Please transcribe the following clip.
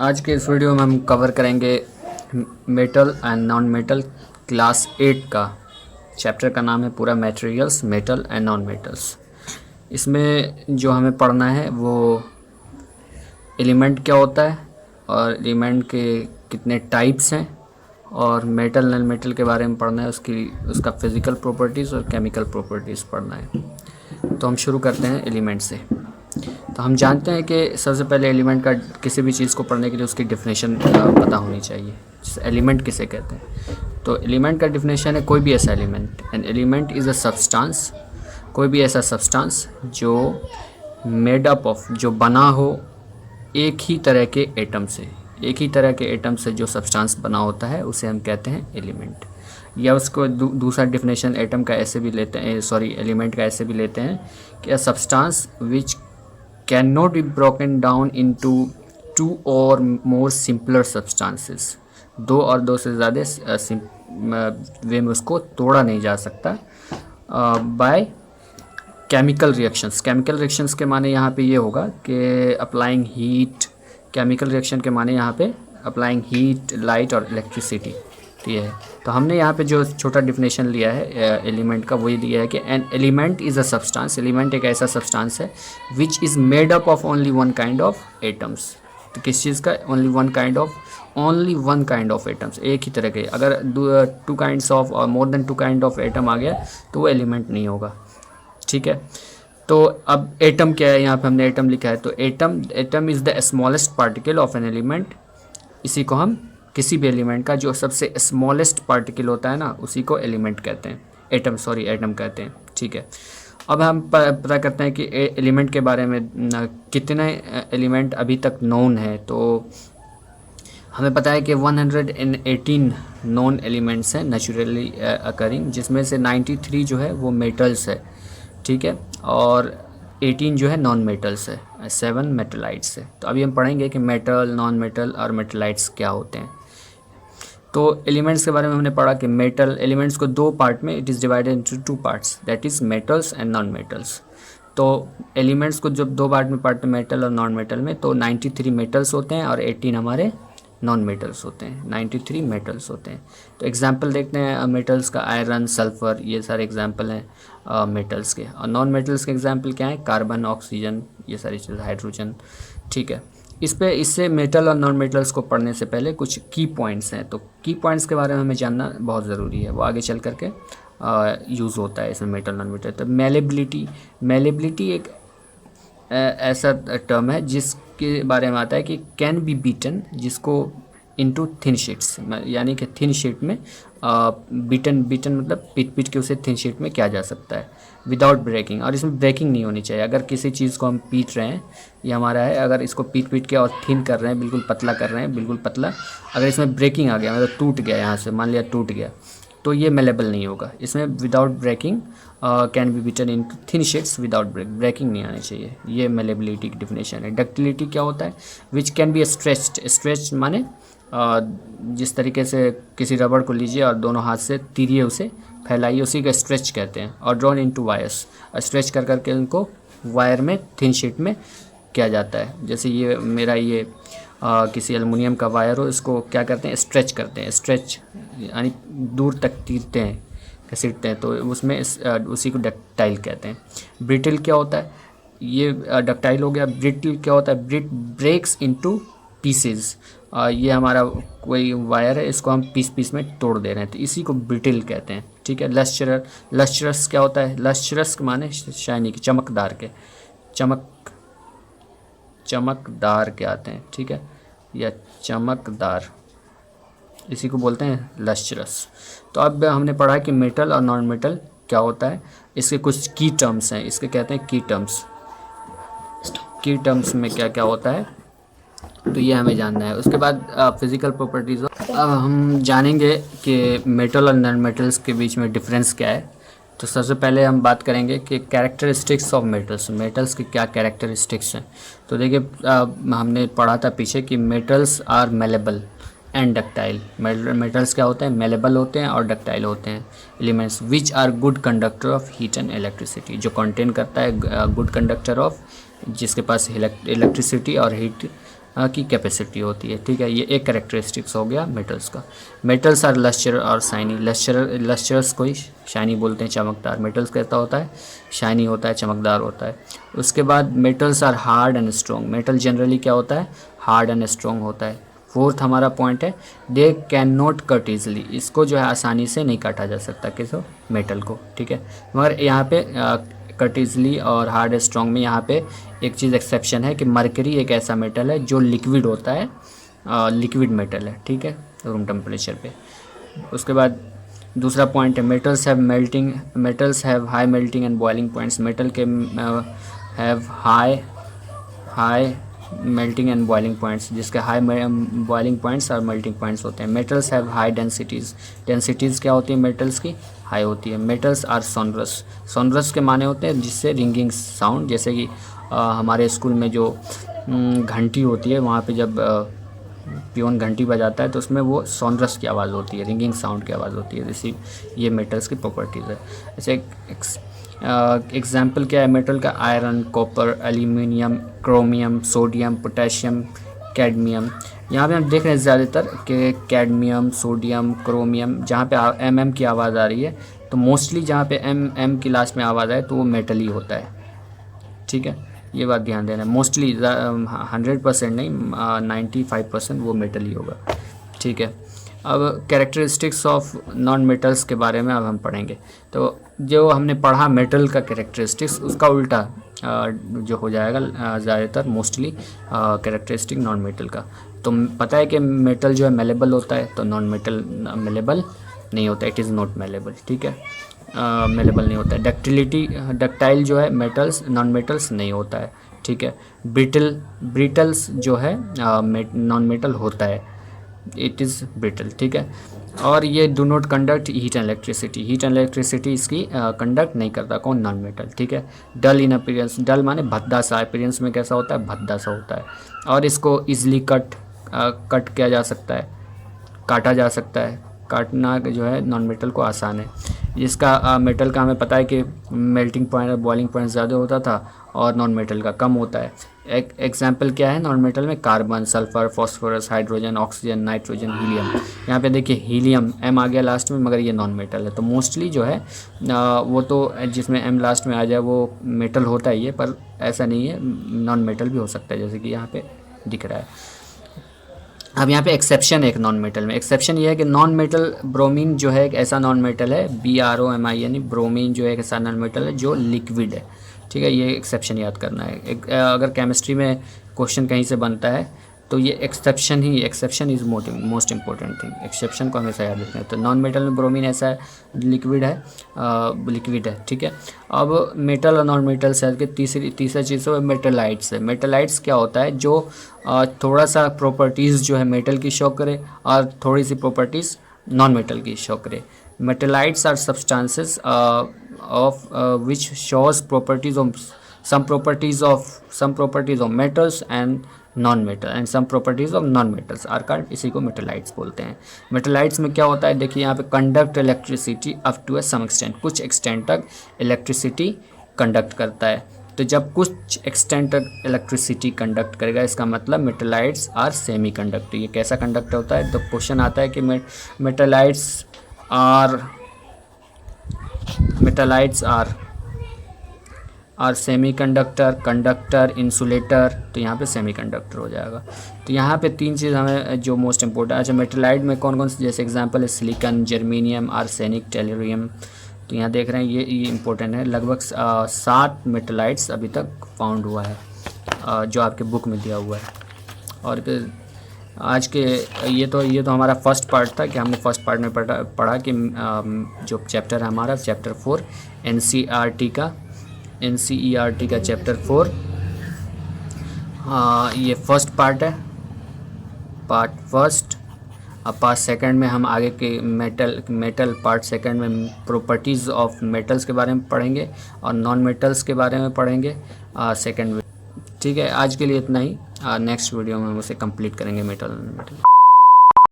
आज के इस वीडियो में हम कवर करेंगे metal and non metal class 8 का चैप्टर का नाम है पूरा materials metal and non metals. इसमें जो हमें पढ़ना है वो एलिमेंट क्या होता है और एलिमेंट के कितने टाइप्स हैं और मेटल नॉन मेटल के बारे में पढ़ना है, उसका फिज़िकल प्रॉपर्टीज़ और केमिकल प्रॉपर्टीज़ पढ़ना है। तो हम शुरू करते हैं एलिमेंट से। तो हम जानते हैं कि सबसे पहले एलिमेंट का किसी भी चीज़ को पढ़ने के लिए उसकी डेफिनेशन पता होनी चाहिए। एलिमेंट किसे कहते हैं? तो एलिमेंट का डेफिनेशन है कोई भी ऐसा element, N element is a substance, कोई भी ऐसा सब्सटेंस जो मेड अप ऑफ, जो बना हो एक ही तरह के एटम से, एक ही तरह के एटम से जो सब्सटेंस बना होता है उसे हम कहते हैं एलिमेंट। या उसको दूसरा डेफिनेशन एटम का ऐसे भी लेते हैं, एलिमेंट का ऐसे भी लेते हैं कि a substance which can not be broken down into two और मोर सिंपलर सब्सटेंसेस। दो और दो से ज़्यादा वे में उसको तोड़ा नहीं जा सकता by chemical reactions. Chemical reactions के माने यहाँ पे ये होगा कि अप्लाइंग हीट, केमिकल रिएक्शन के माने यहाँ पे अप्लाइंग हीट, लाइट और इलेक्ट्रिसिटी। तो ये है। तो हमने यहाँ पे जो छोटा डिफिनेशन लिया है एलिमेंट का, वही दिया है कि an element is a substance, element एक ऐसा सब्सटेंस है which is made up of only one kind of atoms. तो किस चीज़ का? Only one kind of atoms, एक ही तरह के। अगर टू काइंड्स ऑफ और more than two kind of atom आ गया तो वो एलिमेंट नहीं होगा। ठीक है। तो अब एटम क्या है? यहाँ पे हमने एटम लिखा है। तो atom is the smallest particle of an element. इसी को हम किसी भी एलिमेंट का जो सबसे स्मॉलेस्ट पार्टिकल होता है ना, उसी को एलिमेंट कहते हैं, एटम कहते हैं। ठीक है। अब हम पता करते हैं कि एलिमेंट के बारे में कितने एलिमेंट अभी तक नोन है। तो हमें पता है कि 118 नॉन एलिमेंट्स हैं नेचुरली अकरिंग, जिसमें से 93 जो है वो मेटल्स है। ठीक है। और 18 जो है नॉन मेटल्स है, 7 मेटलाइट्स है। तो अभी हम पढ़ेंगे कि मेटल, नॉन मेटल और मेटलाइट्स क्या होते हैं। तो एलिमेंट्स के बारे में हमने पढ़ा कि मेटल एलिमेंट्स को दो पार्ट में, it is divided into two parts, that is metals and non metals. तो एलिमेंट्स को जब दो पार्ट में पार्ट में मेटल और नॉन मेटल में, तो 93 मेटल्स होते हैं और 18 हमारे नॉन मेटल्स होते हैं। 93 मेटल्स होते हैं। तो एग्जांपल देखते हैं मेटल्स का, आयरन, सल्फ़र, ये सारे एग्जांपल हैं मेटल्स के। और नॉन मेटल्स के एग्जांपल क्या है? कार्बन, ऑक्सीजन, ये सारी चीज़, हाइड्रोजन। ठीक है। इससे मेटल और नॉन मेटल्स को पढ़ने से पहले कुछ की पॉइंट्स हैं। तो की पॉइंट्स के बारे में हमें जानना बहुत ज़रूरी है, वो आगे चल करके यूज़ होता है इसमें मेटल नॉन मेटल। तो मेलेबिलिटी एक ऐसा टर्म है जिसके बारे में आता है कि कैन बी बीटन, जिसको इनटू थिन शीट्स, यानी कि थिन शीट में बीटन मतलब पीट के उसे थिन शीट में किया जा सकता है विदाउट ब्रेकिंग। और इसमें ब्रेकिंग नहीं होनी चाहिए। अगर किसी चीज़ को हम पीट रहे हैं, ये हमारा है, अगर इसको पीट के और थिन कर रहे हैं, बिल्कुल पतला कर रहे हैं, बिल्कुल पतला, अगर इसमें ब्रेकिंग आ गया, मतलब टूट गया, यहाँ से मान लिया टूट गया, तो ये मेलेबल नहीं होगा। इसमें without breaking can be beaten in thin sheets without breaking नहीं आनी चाहिए। ये मेलेबिलिटी की डिफिनेशन है। डक्टिलिटी क्या होता है? विच कैन बी स्ट्रेच्ड माने जिस तरीके से किसी रबड़ को लीजिए और दोनों हाथ से तीरिए, उसे फैलाइए, उसी का स्ट्रेच कहते हैं। और ड्रॉन इनटू वायर्स, स्ट्रेच कर करके उनको वायर में, थिन शीट में किया जाता है। जैसे ये मेरा ये किसी एल्युमिनियम का वायर हो, इसको क्या करते हैं? स्ट्रेच करते हैं। स्ट्रेच यानी दूर तक तीरते हैं, घसीटते हैं, तो उसमें उसी को डक्टाइल कहते हैं। ब्रिटल क्या होता है? ये डक्टाइल हो गया। ब्रिटल क्या होता है? Breaks into pieces. ये हमारा कोई वायर है, इसको हम पीस में तोड़ दे रहे हैं, तो इसी को ब्रिटल कहते हैं। ठीक है। लस्चरस क्या होता है? लस्चरस माने शाइनी, चमकदार के, चमकदार के आते हैं। ठीक है। या चमकदार, इसी को बोलते हैं लस्चरस। तो अब हमने पढ़ा कि मेटल और नॉन मेटल क्या होता है। इसके कुछ की टर्म्स हैं, इसके कहते हैं की टर्म्स। की टर्म्स में क्या क्या होता है, तो ये हमें जानना है। उसके बाद फिज़िकल प्रॉपर्टीज़। अब हम जानेंगे कि मेटल और नॉन मेटल्स के बीच में डिफरेंस क्या है। तो सबसे पहले हम बात करेंगे कि कैरेक्टरिस्टिक्स ऑफ मेटल्स के क्या कैरेक्टरिस्टिक्स हैं। तो देखिए हमने पढ़ा था पीछे कि metals are malleable and ductile. Metals क्या होते हैं? मेलेबल होते हैं और डक्टाइल होते हैं। Elements which are good conductor of heat and electricity, जो कंटेन करता है गुड कंडक्टर ऑफ, जिसके पास इलेक्ट्रिसिटी और हीट की कैपेसिटी होती है। ठीक है, ये एक कैरेक्टरिस्टिक्स हो गया मेटल्स का। मेटल्स आर लस्टर और शाइनी। लस्टर्स कोई शाइनी बोलते हैं, चमकदार। मेटल्स कैसा होता है, शाइनी होता है, चमकदार होता है। उसके बाद metals are hard and strong. Metal generally क्या होता है, हार्ड एंड स्ट्रॉन्ग होता है। फोर्थ हमारा पॉइंट है, they can not cut easily. इसको जो है आसानी से नहीं काटा जा सकता, किसको, मेटल को। ठीक है, मगर यहाँ पे कट ईजिली और हार्ड स्ट्रॉन्ग में यहाँ पे एक चीज़ एक्सेप्शन है कि मरकरी एक ऐसा मेटल है जो लिक्विड होता है, लिक्विड मेटल है। ठीक है, रूम टेम्परेचर पे। उसके बाद दूसरा पॉइंट है, metals have high melting and boiling points. Metal के have high melting and boiling points, जिसके हाई बॉइलिंग पॉइंट्स और मेल्टिंग पॉइंट्स होते हैं। Metals have high densities. Densities क्या होती है मेटल्स की, हाई होती है। Metals are sonorous. सोनरस के माने होते हैं जिससे रिंगिंग साउंड, जैसे कि हमारे स्कूल में जो घंटी होती है, वहाँ पे जब पियोन घंटी बजाता है तो उसमें वो सोनरस की आवाज़ होती है, रिंगिंग साउंड की आवाज़ होती है। जैसे ये मेटल्स की प्रॉपर्टीज़ है। जैसे एग्जाम्पल क्या है मेटल का, iron, copper, aluminium, chromium, sodium, potassium, cadmium. यहाँ पे हम देख रहे हैं ज़्यादातर कि कैडमियम, सोडियम, क्रोमियम, जहाँ पे एम की आवाज़ आ रही है, तो मोस्टली जहाँ पे एम की लास्ट में आवाज़ आए तो वो मेटल ही होता है। ठीक है, ये बात ध्यान देना। मोस्टली 100% नहीं, 95% वो मेटल ही होगा। ठीक है, अब कैरेक्टरिस्टिक्स ऑफ नॉन मेटल्स के बारे में अब हम पढ़ेंगे। तो जो हमने पढ़ा मेटल का कैरेक्टरिस्टिक्स, उसका उल्टा जो हो जाएगा ज़्यादातर मोस्टली कैरेक्टरिस्टिक नॉन मेटल का। तो पता है कि मेटल जो है मेलेबल होता है, तो नॉन मेटल मेलेबल नहीं होता, इट इज़ नॉट मेलेबल। ठीक है, मेलेबल नहीं होता है। डक्टाइल जो है मेटल्स, नॉन मेटल्स नहीं होता है। ठीक है, ब्रिटल्स जो है नॉन मेटल होता है, इट इज़ ब्रिटल। ठीक है, और ये do not conduct heat and electricity. Heat and electricity इसकी कंडक्ट नहीं करता, कौन, नॉन मेटल। ठीक है, डल इन अपीयरेंस। डल माने भद्दा सा, अपीयरेंस में कैसा होता है, भद्दा सा होता है। और इसको इजली कट किया जा सकता है, काटा जा सकता है। काटना जो है नॉन मेटल को आसान है। जिसका मेटल का हमें पता है कि मेल्टिंग पॉइंट और बॉइलिंग पॉइंट ज़्यादा होता था और नॉन मेटल का कम होता है। एक एग्जाम्पल क्या है नॉन मेटल में, carbon, sulphur, phosphorus, hydrogen, oxygen, nitrogen, helium. यहाँ पे देखिए हीलियम एम आ गया लास्ट में, मगर ये नॉन मेटल है। तो मोस्टली जो है वो तो जिसमें एम लास्ट में आ जाए वो मेटल होता ही है, पर ऐसा नहीं है, नॉन मेटल भी हो सकता है, जैसे कि यहाँ पे दिख रहा है। अब यहाँ पे एक्सेप्शन है एक नॉन मेटल में। एक्सेप्शन ये है कि नॉन मेटल ब्रोमीन जो है एक ऐसा नॉन मेटल है, BROMIN, ब्रोमीन जो है एक ऐसा नॉन मेटल है जो लिक्विड है। ठीक है, ये एक्सेप्शन याद करना है। अगर केमिस्ट्री में क्वेश्चन कहीं से बनता है तो ये exception is most important thing. Exception को हमेशा याद रखना है। तो नॉन मेटल में ब्रोमीन ऐसा है, लिक्विड है। ठीक है, अब मेटल और नॉन मेटल से के तीसरा चीज़ है मेटलाइट्स है। मेटलाइट्स क्या होता है, जो थोड़ा सा प्रॉपर्टीज़ जो है मेटल की शो करे और थोड़ी सी प्रॉपर्टीज़ नॉन मेटल की शो करे। Metalloids are substances of which shows properties of some properties of metals and non-metal and some properties of non-metals are called, इसी को मेटलाइट्स बोलते हैं। मेटलाइट्स में क्या होता है, देखिए यहाँ पे conduct electricity up to some extent, कुछ एक्सटेंट तक इलेक्ट्रिसिटी कंडक्ट करता है। तो जब कुछ एक्सटेंट तक इलेक्ट्रिसिटी कंडक्ट करेगा, इसका मतलब मेटलाइट्स आर सेमी कंडक्टर। ये कैसा कंडक्टर होता है, तो क्वेश्चन आता है कि metalloids are semiconductor, insulator. तो यहाँ पे सेमी कंडक्टर हो जाएगा। तो यहाँ पे तीन चीज़ हमें जो मोस्ट इंपॉर्टेंट। अच्छा, मेटलाइट में कौन कौन से, जैसे एग्जांपल है सिलिकॉन, जर्मेनियम, आर्सेनिक, टेलुरियम। तो यहाँ देख रहे हैं ये इंपॉर्टेंट है। लगभग 7 मेटलाइट्स अभी तक फाउंड हुआ है, जो आपके बुक में दिया हुआ है। और आज के ये तो हमारा फर्स्ट पार्ट था कि हमने फर्स्ट पार्ट में पढ़ा कि जो चैप्टर है हमारा चैप्टर 4 NCERT का चैप्टर 4, ये फर्स्ट पार्ट है, पार्ट फर्स्ट। अब पार्ट सेकंड में हम आगे के मेटल पार्ट सेकंड में प्रॉपर्टीज़ ऑफ मेटल्स के बारे में पढ़ेंगे और नॉन मेटल्स के बारे में पढ़ेंगे सेकंड में। ठीक है, आज के लिए इतना ही। नेक्स्ट वीडियो में हम उसे कंप्लीट करेंगे मेटल।